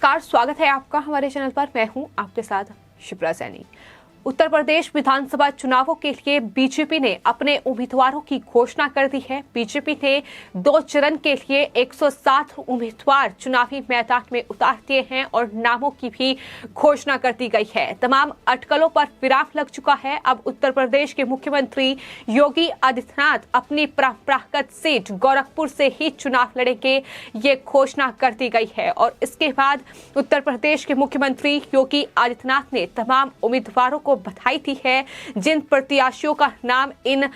नमस्कार, स्वागत है आपका हमारे चैनल पर। मैं हूं आपके साथ शिप्रा सैनी। उत्तर प्रदेश विधानसभा चुनावों के लिए बीजेपी ने अपने उम्मीदवारों की घोषणा कर दी है। बीजेपी ने 2 चरण के लिए 107 उम्मीदवार चुनावी मैदान में उतार दिए हैं और नामों की भी घोषणा कर दी गई है। तमाम अटकलों पर विराम लग चुका है। अब उत्तर प्रदेश के मुख्यमंत्री योगी आदित्यनाथ अपनी परंपरागत सीट गोरखपुर से ही चुनाव लड़ेंगे, ये घोषणा कर दी गई है। और इसके बाद उत्तर प्रदेश के मुख्यमंत्री योगी आदित्यनाथ ने तमाम उम्मीदवारों को बधाई दी है। जिन प्रत्याशियों का नाम इन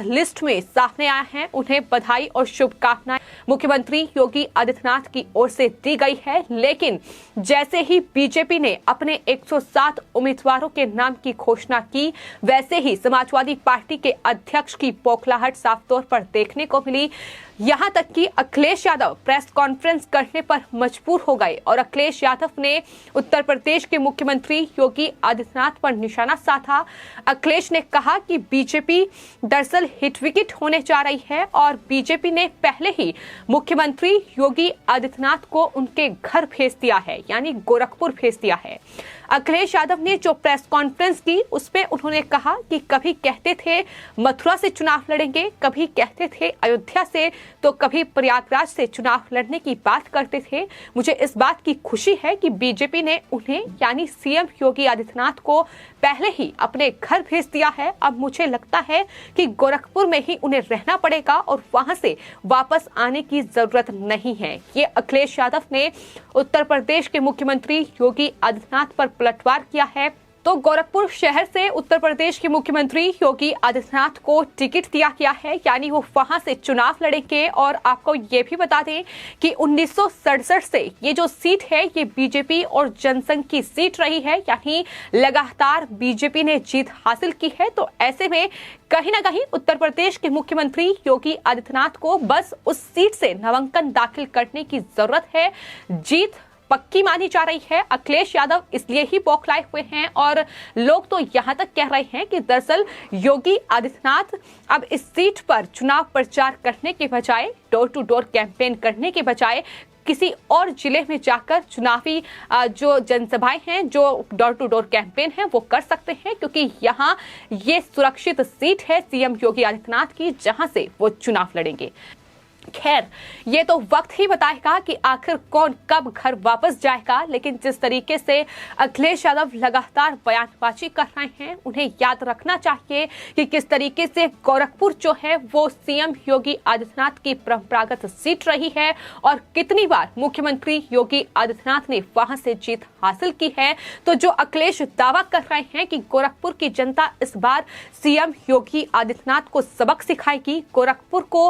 लिस्ट में सामने आया है, उन्हें बधाई और शुभकामनाएं मुख्यमंत्री योगी आदित्यनाथ की ओर से दी गई है। लेकिन जैसे ही बीजेपी ने अपने 107 उम्मीदवारों के नाम की घोषणा की, वैसे ही समाजवादी पार्टी के अध्यक्ष की बौखलाहट साफ तौर पर देखने को मिली। यहां तक कि अखिलेश यादव प्रेस कॉन्फ्रेंस करने पर मजबूर हो गए और अखिलेश यादव ने उत्तर प्रदेश के मुख्यमंत्री योगी आदित्यनाथ पर निशाना साधा। अखिलेश ने कहा कि बीजेपी दरअसल हिट विकेट होने जा रही है और बीजेपी ने पहले ही मुख्यमंत्री योगी आदित्यनाथ को उनके घर भेज दिया है, यानी गोरखपुर भेज दिया है। अखिलेश यादव ने जो प्रेस कॉन्फ्रेंस की, उसमें उन्होंने कहा कि कभी कहते थे मथुरा से चुनाव लड़ेंगे, कभी कहते थे अयोध्या से, तो कभी प्रयागराज से चुनाव लड़ने की बात करते थे। मुझे इस बात की खुशी है कि बीजेपी ने उन्हें यानी सीएम योगी आदित्यनाथ को पहले ही अपने घर भेज दिया है। अब मुझे लगता है कि गोरखपुर में ही उन्हें रहना पड़ेगा और वहां से वापस आने की जरूरत नहीं है। ये अखिलेश यादव ने उत्तर प्रदेश के मुख्यमंत्री योगी आदित्यनाथ पर पलटवार किया है। तो गोरखपुर शहर से उत्तर प्रदेश के मुख्यमंत्री योगी आदित्यनाथ को टिकट दिया गया है, यानी वो वहां से चुनाव लड़ेंगे। और आपको ये भी बता दें कि 1967 से ये जो सीट है, ये बीजेपी और जनसंघ की सीट रही है, यानी लगातार बीजेपी ने जीत हासिल की है। तो ऐसे में कहीं ना कहीं उत्तर प्रदेश के मुख्यमंत्री योगी आदित्यनाथ को बस उस सीट से नामांकन दाखिल करने की जरूरत है। जीत पक्की मानी जा रही है। अखिलेश यादव इसलिए ही बौखलाए हुए हैं और लोग तो यहां तक कह रहे हैं कि दरअसल योगी आदित्यनाथ अब इस सीट पर चुनाव प्रचार करने के बजाय, डोर टू डोर कैंपेन करने के बजाय किसी और जिले में जाकर चुनावी जो जनसभाएं हैं, जो डोर टू डोर कैंपेन है, वो कर सकते हैं, क्योंकि यहाँ ये सुरक्षित सीट है सीएम योगी आदित्यनाथ की, जहां से वो चुनाव लड़ेंगे। खैर, ये तो वक्त ही बताएगा कि आखिर कौन कब घर वापस जाएगा। लेकिन जिस तरीके से अखिलेश यादव लगातार बयानबाजी कर रहे हैं, उन्हें याद रखना चाहिए कि किस तरीके से गोरखपुर जो है वो सीएम योगी आदित्यनाथ की परंपरागत सीट रही है और कितनी बार मुख्यमंत्री योगी आदित्यनाथ ने वहां से जीत हासिल की है। तो जो अखिलेश दावा कर रहे हैं कि गोरखपुर की जनता इस बार सीएम योगी आदित्यनाथ को सबक सिखाएगी, गोरखपुर को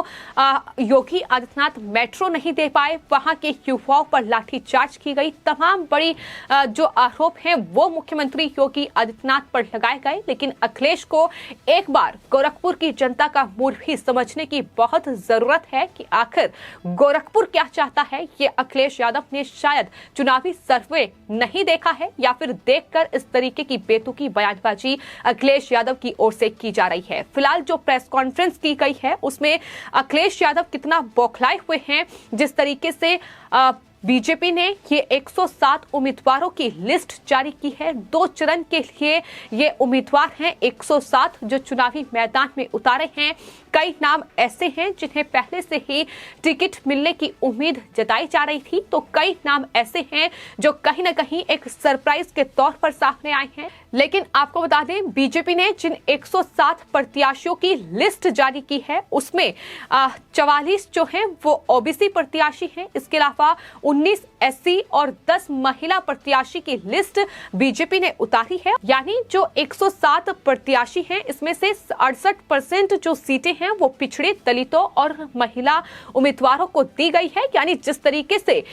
योगी आदित्यनाथ मेट्रो नहीं दे पाए, वहां के युवाओं पर लाठीचार्ज की गई, तमाम बड़ी जो आरोप हैं वो मुख्यमंत्री योगी आदित्यनाथ पर लगाए गए। लेकिन अखिलेश को एक बार गोरखपुर की जनता का मूड भी समझने की बहुत जरूरत है कि आखिर गोरखपुर क्या चाहता है। ये अखिलेश यादव ने शायद चुनावी सर्वे नहीं देखा है, या फिर देखकर इस तरीके की बेतुकी बयानबाजी अखिलेश यादव की ओर से की जा रही है। फिलहाल जो प्रेस कॉन्फ्रेंस की गई है, उसमें अखिलेश यादव कितना बौखलाए हुए हैं। जिस तरीके से बीजेपी ने ये 107 उम्मीदवारों की लिस्ट जारी की है। 2 चरण के लिए ये उम्मीदवार हैं 107 जो चुनावी मैदान में उतारे हैं। कई नाम ऐसे हैं जिन्हें पहले से ही टिकट मिलने की उम्मीद जताई जा रही थी, तो कई नाम ऐसे हैं जो कहीं ना कहीं एक सरप्राइज के तौर पर सामने आए हैं। लेकिन आपको बता दें, बीजेपी ने जिन 107 प्रत्याशियों की लिस्ट जारी की है, उसमें 44 जो हैं वो ओबीसी प्रत्याशी हैं। इसके अलावा 19 एससी और 10 महिला प्रत्याशी की लिस्ट बीजेपी ने उतारी है। यानी जो 107 प्रत्याशी हैं, इसमें से 68% जो सीटें हैं वो पिछड़े, दलितों और महिला उम्मीदवारों को दी गई है। यानी जिस तरीके से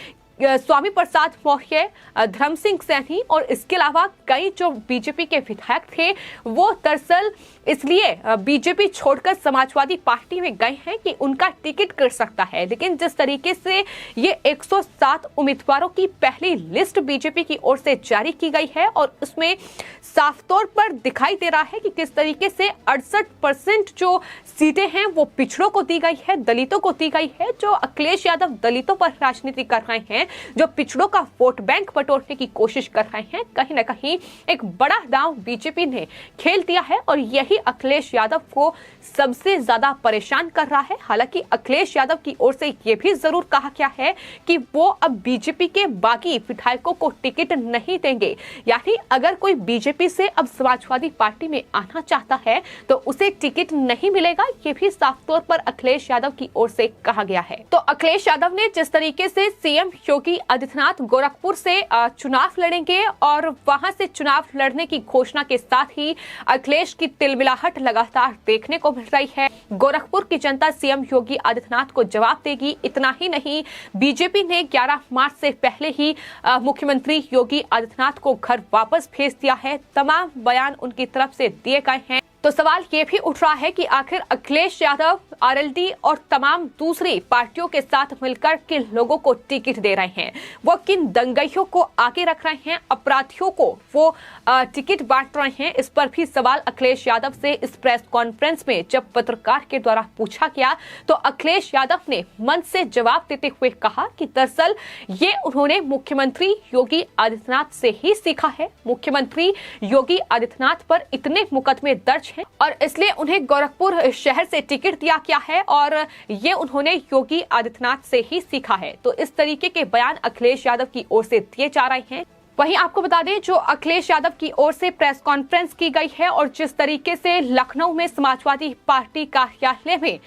स्वामी प्रसाद मौर्य, धर्म सिंह सैनी और इसके अलावा कई जो बीजेपी के विधायक थे, वो दरअसल इसलिए बीजेपी छोड़कर समाजवादी पार्टी में गए हैं कि उनका टिकट कर सकता है। लेकिन जिस तरीके से ये 107 उम्मीदवारों की पहली लिस्ट बीजेपी की ओर से जारी की गई है और उसमें साफ तौर पर दिखाई दे रहा है कि किस तरीके से 68% जो सीटें हैं वो पिछड़ों को दी गई है, दलितों को दी गई है। जो अखिलेश यादव दलितों पर राजनीति कर रहे हैं, जो पिछड़ों का वोट बैंक बटोरने की कोशिश कर रहे हैं। कहीं ना कहीं एक बड़ा दांव बीजेपी ने खेल दिया है और यही अखिलेश यादव को सबसे ज्यादा परेशान कर रहा है। हालांकि अखिलेश यादव की ओर से यह भी जरूर कहा गया है कि वो अब बीजेपी के बाकी विधायकों को टिकट नहीं देंगे, यानी अगर कोई बीजेपी से अब समाजवादी पार्टी में आना चाहता है तो उसे टिकट नहीं मिलेगा। ये भी साफ तौर पर अखिलेश यादव की ओर से कहा गया है। तो अखिलेश यादव ने जिस तरीके से सीएम योगी आदित्यनाथ गोरखपुर से चुनाव लड़ेंगे और वहां से चुनाव लड़ने की घोषणा के साथ ही अखिलेश की तिलमिलाहट लगातार देखने को मिल रही है। गोरखपुर की जनता सीएम योगी आदित्यनाथ को जवाब देगी। इतना ही नहीं, बीजेपी ने 11 मार्च से पहले ही मुख्यमंत्री योगी आदित्यनाथ को घर वापस भेज दिया है। तमाम बयान उनकी तरफ से दिए गए हैं। तो सवाल ये भी उठ रहा है कि आखिर अखिलेश यादव आरएलडी और तमाम दूसरी पार्टियों के साथ मिलकर किन लोगों को टिकट दे रहे हैं, वो किन दंगइयों को आगे रख रहे हैं, अपराधियों को वो टिकट बांट रहे हैं। इस पर भी सवाल अखिलेश यादव से इस प्रेस कॉन्फ्रेंस में जब पत्रकार के द्वारा पूछा गया तो अखिलेश यादव ने मन से जवाब देते हुए कहा कि दरअसल ये उन्होंने मुख्यमंत्री योगी आदित्यनाथ से ही सीखा है। मुख्यमंत्री योगी आदित्यनाथ पर इतने मुकदमे दर्ज हैं और इसलिए उन्हें गोरखपुर शहर से टिकट दिया गया है और ये उन्होंने योगी आदित्यनाथ से ही सीखा है। तो इस तरीके के बयान अखिलेश यादव की ओर से दिए जा रहे हैं। वहीं आपको बता दें, जो अखिलेश यादव की ओर से प्रेस कॉन्फ्रेंस की गई है और जिस तरीके से लखनऊ में समाजवादी पार्टी कार्यालय में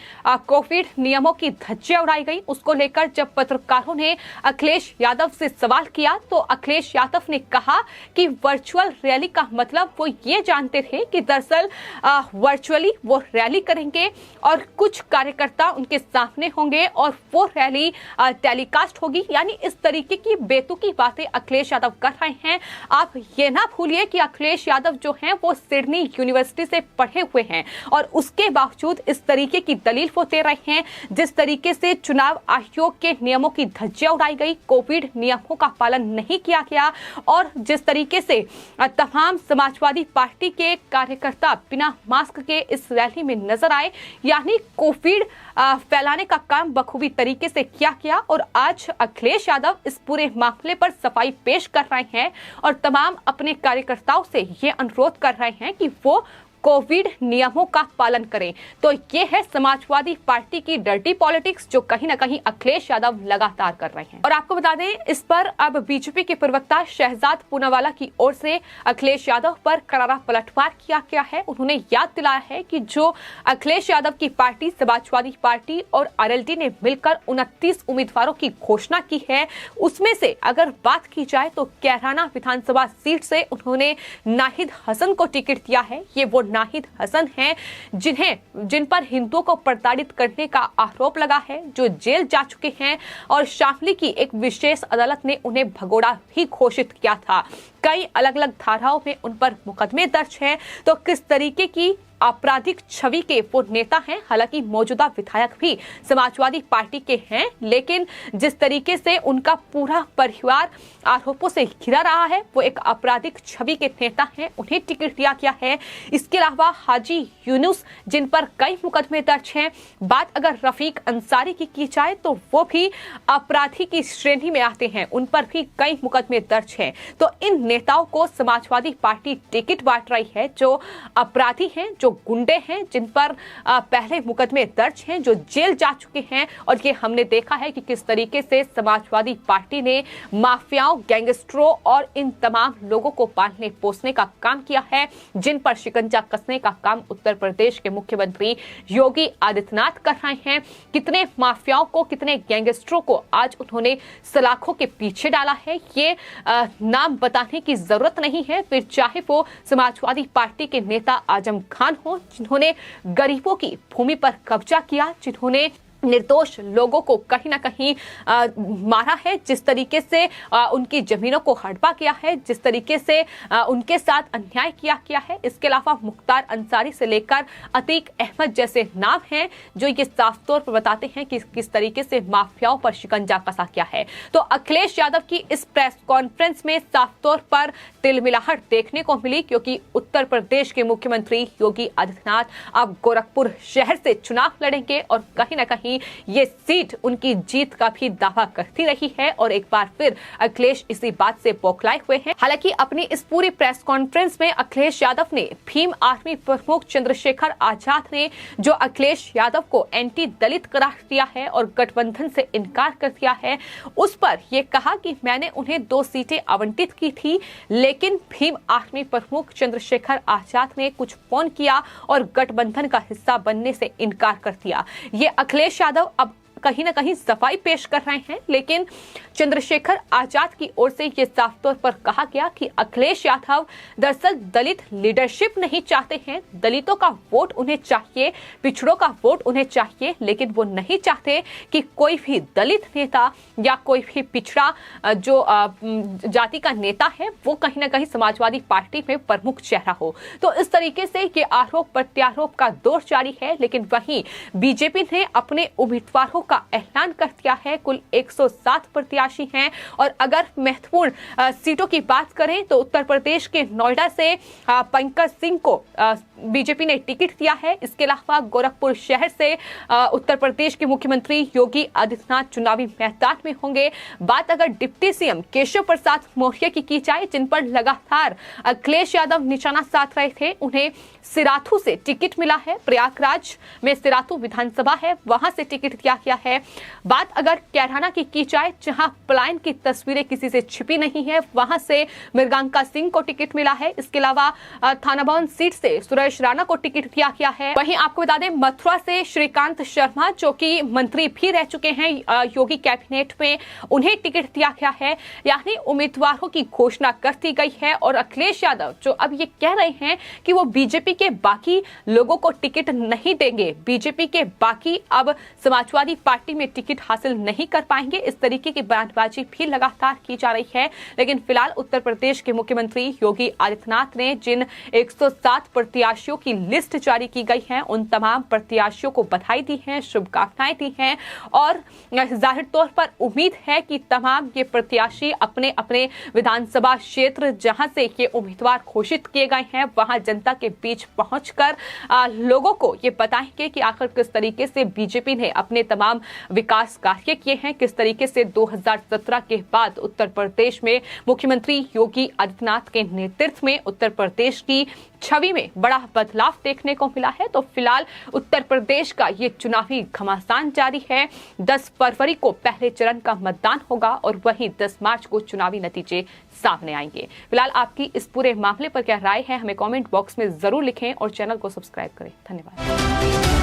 कोविड नियमों की धज्जियां उड़ाई गई, उसको लेकर जब पत्रकारों ने अखिलेश यादव से सवाल किया तो अखिलेश यादव ने कहा कि वर्चुअल रैली का मतलब वो ये जानते थे कि दरअसल वर्चुअली वो रैली करेंगे और कुछ कार्यकर्ता उनके सामने होंगे और वो रैली टेलीकास्ट होगी। यानी इस तरीके की बेतुकी बातें अखिलेश यादव कर रहे हैं। आप ये ना भूलिए कि अखिलेश यादव जो हैं वो सिडनी यूनिवर्सिटी से पढ़े हुए हैं और उसके बावजूद इस तरीके की दलील वो दे रहे हैं। जिस तरीके से चुनाव आयोग के नियमों की धज्जियां उड़ाई गई, कोविड नियमों का पालन नहीं किया गया और जिस तरीके से तमाम समाजवादी पार्टी के कार्यकर्ता बिना मास्क के इस रैली में नजर आए, यानी कोविड फैलाने का काम बखूबी तरीके से किया गया। और आज अखिलेश यादव इस पूरे मामले पर सफाई पेश कर रहे हैं और तमाम अपने कार्यकर्ताओं से ये अनुरोध कर रहे हैं कि वो कोविड नियमों का पालन करें। तो ये है समाजवादी पार्टी की डर्टी पॉलिटिक्स जो कहीं ना कहीं अखिलेश यादव लगातार कर रहे हैं। और आपको बता दें, इस पर अब बीजेपी के प्रवक्ता शहजाद पूनावाला की ओर से अखिलेश यादव पर करारा पलटवार किया गया है। उन्होंने याद दिलाया है कि जो अखिलेश यादव की पार्टी समाजवादी पार्टी और आरएलडी ने मिलकर 29 उम्मीदवारों की घोषणा की है, उसमें से अगर बात की जाए तो कैराना विधानसभा सीट से उन्होंने नाहिद हसन को टिकट दिया है। ये वो नाहिद हसन हैं जिन पर हिंदुओं को प्रताड़ित करने का आरोप लगा है, जो जेल जा चुके हैं और शामली की एक विशेष अदालत ने उन्हें भगोड़ा भी घोषित किया था। कई अलग अलग धाराओं में उन पर मुकदमे दर्ज हैं। तो किस तरीके की आपराधिक छवि के वो नेता हैं। हालांकि मौजूदा विधायक भी समाजवादी पार्टी के हैं, लेकिन जिस तरीके से उनका पूरा परिवार आरोपों से घिरा रहा है, वो एक आपराधिक छवि के नेता हैं, उन्हें टिकट दिया गया है। इसके अलावा हाजी यूनुस, जिन पर कई मुकदमे दर्ज हैं। बात अगर रफीक अंसारी की जाए तो वो भी अपराधी की श्रेणी में आते हैं, उन पर भी कई मुकदमे दर्ज हैं। तो इन नेताओं को समाजवादी पार्टी टिकट बांट रही है, जो अपराधी हैं, जो गुंडे हैं, जिन पर पहले मुकदमे दर्ज हैं, जो जेल जा चुके हैं। और ये हमने देखा है कि किस तरीके से समाजवादी पार्टी ने माफियाओं, गैंगस्टरों और इन तमाम लोगों को पालने पोसने का काम किया है, जिन पर शिकंजा कसने का काम उत्तर प्रदेश के मुख्यमंत्री योगी आदित्यनाथ कर रहे हैं। कितने माफियाओं को, कितने गैंगस्टरों को आज उन्होंने सलाखों के पीछे डाला है, ये नाम बताने की जरूरत नहीं है। फिर चाहे वो समाजवादी पार्टी के नेता आजम खान हो, जिन्होंने गरीबों की भूमि पर कब्जा किया, जिन्होंने निर्दोष लोगों को कहीं ना कहीं मारा है, जिस तरीके से उनकी जमीनों को हड़पा किया है, जिस तरीके से उनके साथ अन्याय किया गया है। इसके अलावा मुख्तार अंसारी से लेकर अतीक अहमद जैसे नाम हैं जो ये साफ तौर पर बताते हैं कि किस तरीके से माफियाओं पर शिकंजा कसा गया है। तो अखिलेश यादव की इस प्रेस कॉन्फ्रेंस में साफ तौर पर तिलमिलाहट देखने को मिली, क्योंकि उत्तर प्रदेश के मुख्यमंत्री योगी आदित्यनाथ अब गोरखपुर शहर से चुनाव लड़ेंगे और कहीं ना कहीं वहीं ये सीट उनकी जीत का भी दावा करती रही है और एक बार फिर अखिलेश इसी बात से बौखलाए हुए हैं। हालांकि अपनी इस पूरी प्रेस कॉन्फ्रेंस में अखिलेश यादव ने भीम आर्मी प्रमुख चंद्रशेखर आजाद ने जो अखिलेश यादव को एंटी दलित करार दिया है और गठबंधन से इनकार कर दिया है, उस पर यह कहा कि मैंने उन्हें 2 सीटें आवंटित की थी, लेकिन भीम आर्मी प्रमुख चंद्रशेखर आजाद ने कुछ फोन किया और गठबंधन का हिस्सा बनने से इनकार कर दिया। ये अखिलेश यादव अब कहीं ना कहीं सफाई पेश कर रहे हैं, लेकिन चंद्रशेखर आजाद की ओर से यह साफ तौर पर कहा गया कि अखिलेश यादव दरअसल दलित लीडरशिप नहीं चाहते हैं। दलितों का वोट उन्हें चाहिए, पिछड़ों का वोट उन्हें चाहिए, लेकिन वो नहीं चाहते कि कोई भी दलित नेता या कोई भी पिछड़ा जो जाति का नेता है वो कहीं ना कहीं समाजवादी पार्टी में प्रमुख चेहरा हो। तो इस तरीके से ये आरोप प्रत्यारोप का दौर जारी है, लेकिन वहीं बीजेपी ने अपने उम्मीदवारों का ऐलान कर दिया है। कुल 107 प्रत्याशी हैं और अगर महत्वपूर्ण सीटों की बात करें तो उत्तर प्रदेश के नोएडा से पंकज सिंह को बीजेपी ने टिकट दिया है। इसके अलावा गोरखपुर शहर से उत्तर प्रदेश के मुख्यमंत्री योगी आदित्यनाथ चुनावी मैदान में होंगे। बात अगर डिप्टी सीएम केशव प्रसाद मौर्य की जाए, जिन पर लगातार अखिलेश यादव निशाना साध रहे थे, उन्हें सिराथू से टिकट मिला है। प्रयागराज में सिराथू विधानसभा है, वहां से टिकट दिया गया है। बात अगर कैराना की जाए, जहां पलायन की तस्वीरें किसी से छिपी नहीं है, वहां से मृगांका सिंह को टिकट मिला है। इसके अलावा थाना भवन सीट से सुरेश राणा को टिकट दिया गया है। वहीं आपको बता दें मथुरा से श्रीकांत शर्मा जो कि मंत्री भी रह चुके हैं योगी कैबिनेट में, उन्हें टिकट दिया गया है। यानी उम्मीदवारों की घोषणा कर दी गई है और अखिलेश यादव जो अब ये कह रहे हैं कि वो बीजेपी के बाकी लोगों को टिकट नहीं देंगे, बीजेपी के बाकी अब समाजवादी पार्टी में टिकट हासिल नहीं कर पाएंगे, इस तरीके की बयानबाजी भी लगातार की जा रही है। लेकिन फिलहाल उत्तर प्रदेश के मुख्यमंत्री योगी आदित्यनाथ ने जिन 107 प्रत्याशियों की लिस्ट जारी की गई है, उन तमाम प्रत्याशियों को बधाई दी है, शुभकामनाएं दी हैं और जाहिर तौर पर उम्मीद है कि तमाम ये प्रत्याशी अपने अपने विधानसभा क्षेत्र जहां से ये उम्मीदवार घोषित किए गए हैं, वहां जनता के बीच पहुंचकर लोगों को ये बताएंगे कि आखिर किस तरीके से बीजेपी ने अपने तमाम विकास कार्य किए हैं, किस तरीके से 2017 के बाद उत्तर प्रदेश में मुख्यमंत्री योगी आदित्यनाथ के नेतृत्व में उत्तर प्रदेश की छवि में बड़ा बदलाव देखने को मिला है। तो फिलहाल उत्तर प्रदेश का ये चुनावी घमासान जारी है। 10 फरवरी को पहले चरण का मतदान होगा और वहीं 10 मार्च को चुनावी नतीजे सामने आएंगे। फिलहाल आपकी इस पूरे मामले पर क्या राय है, हमें कमेंट बॉक्स में जरूर लिखें और चैनल को सब्सक्राइब करें। धन्यवाद।